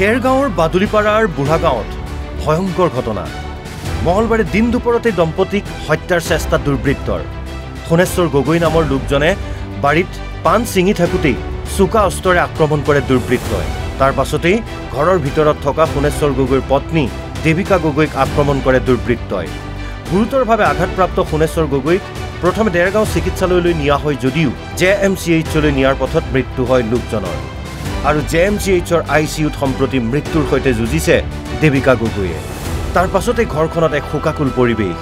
দেৰগাঁৱৰ বাদুলিপাৰাৰ বুঢ়াগাঁৱত ভয়ংকৰ ঘটনা। মঙলবাৰে দিন দুপৰতে দম্পতীক হত্যাৰ চেষ্টা দুৰ্বৃত্তৰ। সোণেশ্বৰ গগৈ নামৰ লোকজনে বাৰীত পাণ ছিঙি থাকোঁতেই চোকা অস্ত্ৰৰে আক্ৰমণ কৰে দুৰ্বৃত্তই। তাৰ পাছতেই ঘৰৰ ভিতৰত থকা সোণেশ্বৰ গগৈৰ পত্নী দেৱিকা গগৈক আক্ৰমণ কৰে দুৰ্বৃত্তই। গুৰুতৰভাৱে আঘাতপ্ৰাপ্ত সোণেশ্বৰ গগৈক প্ৰথমে দেৰগাঁও চিকিৎসালয়লৈ নিয়া হয় যদিও JMCHলৈ নিয়াৰ পথত মৃত্যু হয় লোকজনৰ। আৰু JMCHৰ ICUত সম্প্ৰতি মৃত্যুৰ সৈতে যুঁজিছে দেৱিকা গগৈয়ে। তাৰ পাছতে ঘৰখনত এক শোকাকুল পৰিৱেশ।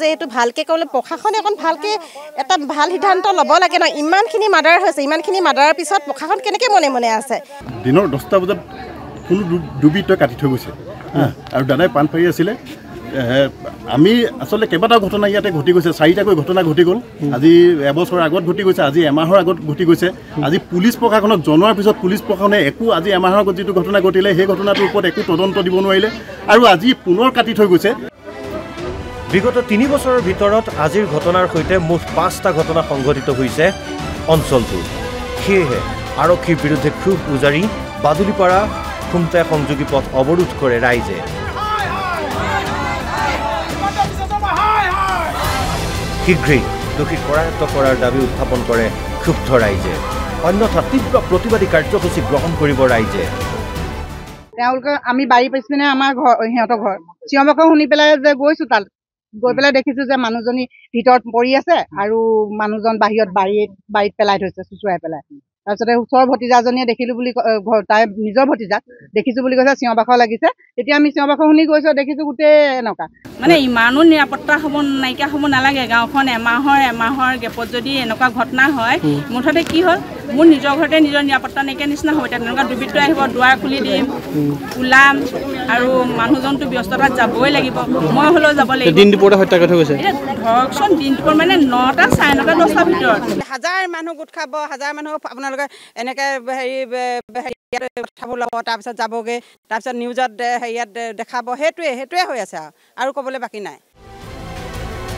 যে এইটো ভালকৈ ক'লে প্ৰশাসনে অকণ ভালকৈ এটা ভাল সিদ্ধান্ত ল'ব লাগে ন। ইমানখিনি মাৰ্ডাৰ হৈছে, ইমানখিনি মাৰ্ডাৰৰ পিছত প্ৰশাসন কেনেকৈ মনে মনে আছে? দিনৰ 10টা বজাত কোনো দুৰ্বৃত্তই কাটি থৈ গৈছে আৰু দাদাই পাণ পাৰি আছিলে। আমি আচলতে কেইবাটাও ঘটনা ইয়াতে ঘটি গৈছে, 4টাকৈ ঘটনা ঘটি গ'ল। আজি এবছৰ আগত ঘটি গৈছে, আজি এমাহৰ আগত ঘটি গৈছে। আজি পুলিচ প্ৰশাসনক জনোৱাৰ পিছত পুলিচ প্ৰশাসনে একো আজি এমাহৰ আগত যিটো ঘটনা ঘটিলে সেই ঘটনাটোৰ ওপৰত একো তদন্ত দিব নোৱাৰিলে আৰু আজি পুনৰ কাটি থৈ গৈছে। বিগত 3 বছৰৰ ভিতৰত আজিৰ ঘটনাৰ সৈতে মুঠ 5টা ঘটনা সংঘটিত হৈছে অঞ্চলটোত। সেয়েহে আৰক্ষীৰ বিৰুদ্ধে ক্ষোভ উজাৰি বাদুলিপাৰা খুমটাই সংযোগী পথ অৱৰোধ কৰে ৰাইজে। শীঘ্ৰেই দোষীক কৰায়ত্ব কৰাৰ দাবী উত্থাপন কৰে ক্ষুব্ধ ৰাইজে। অন্যথা তীব্ৰ প্ৰতিবাদী কাৰ্যসূচী গ্ৰহণ কৰিব ৰাইজে। তেওঁলোকে আমি বাৰী পিছপিনে আমাৰ ঘৰ, সিহঁতৰ ঘৰ চিঞৰ বাখৰ শুনি পেলাই যে গৈছোঁ তাত, গৈ পেলাই দেখিছোঁ যে মানুহজনী ভিতৰত পৰি আছে আৰু মানুহজন বাহিৰত বাৰীত পেলাই থৈছে, চুচুৰাই পেলাই। তাৰপিছতে ওচৰৰ ভতিজাজনীয়ে দেখিলোঁ বুলি তাই নিজৰ ভতিজাক দেখিছোঁ বুলি কৈছে, চিঞৰ বাখৰ লাগিছে। তেতিয়া আমি চিঞৰ বাখৰ শুনি গৈছোঁ, দেখিছোঁ গোটেই এনেকুৱা। মানে ইমানো নিৰাপত্তা হ'ব নাইকিয়া হ'ব নালাগে। গাঁওখন এমাহৰ গেপত যদি এনেকুৱা ঘটনা হয়, মুঠতে কি হ'ল, মোৰ নিজৰ ঘৰতে নিজৰ নিৰাপত্তা নাইকিয়া নিচিনা হ'ব। এতিয়া তেনেকুৱা দুৰ্বৃত্ত আহিব, দুৱাৰ খুলি দিম, ওলাম আৰু মানুহজনটো ব্যস্ততাত যাবই লাগিব। মই হ'লেও যাব লাগিব। দিন দুপৰতে হত্যা কৰি থৈ গৈছে। ধৰকচোন দিন দুপৰ মানে 9টা, 9:30, 10টাৰ ভিতৰত। হাজাৰ মানুহ গোট খাব, হাজাৰ মানুহ আপোনালোকে এনেকৈ কথাবোৰ ল'ব, তাৰপিছত যাবগৈ, তাৰপিছত নিউজত হেৰিয়াত দেখাব। সেইটোৱে হৈ আছে আৰু ক'বলৈ বাকী নাই।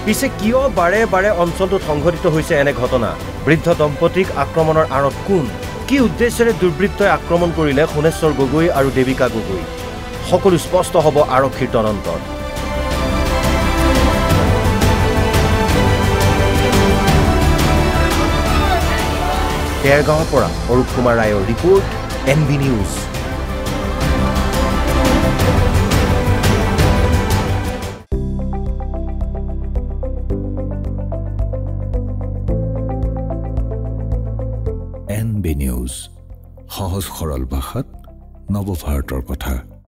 পিছে কিয় বাৰে বাৰে অঞ্চলটোত সংঘটিত হৈছে এনে ঘটনা? বৃদ্ধ দম্পতীক আক্ৰমণৰ আঁৰত কোন? কি উদ্দেশ্যেৰে দুৰ্বৃত্তই আক্ৰমণ কৰিলে সোণেশ্বৰ গগৈ আৰু দেৱিকা গগৈ? সকলো স্পষ্ট হ'ব আৰক্ষীৰ তদন্তত। দেৰগাঁৱৰ পৰা অৰূপ কুমাৰ ৰায়ৰ report, NB news. NB news, সহজ সৰল ভাষাত নৱভাৰতৰ কথা।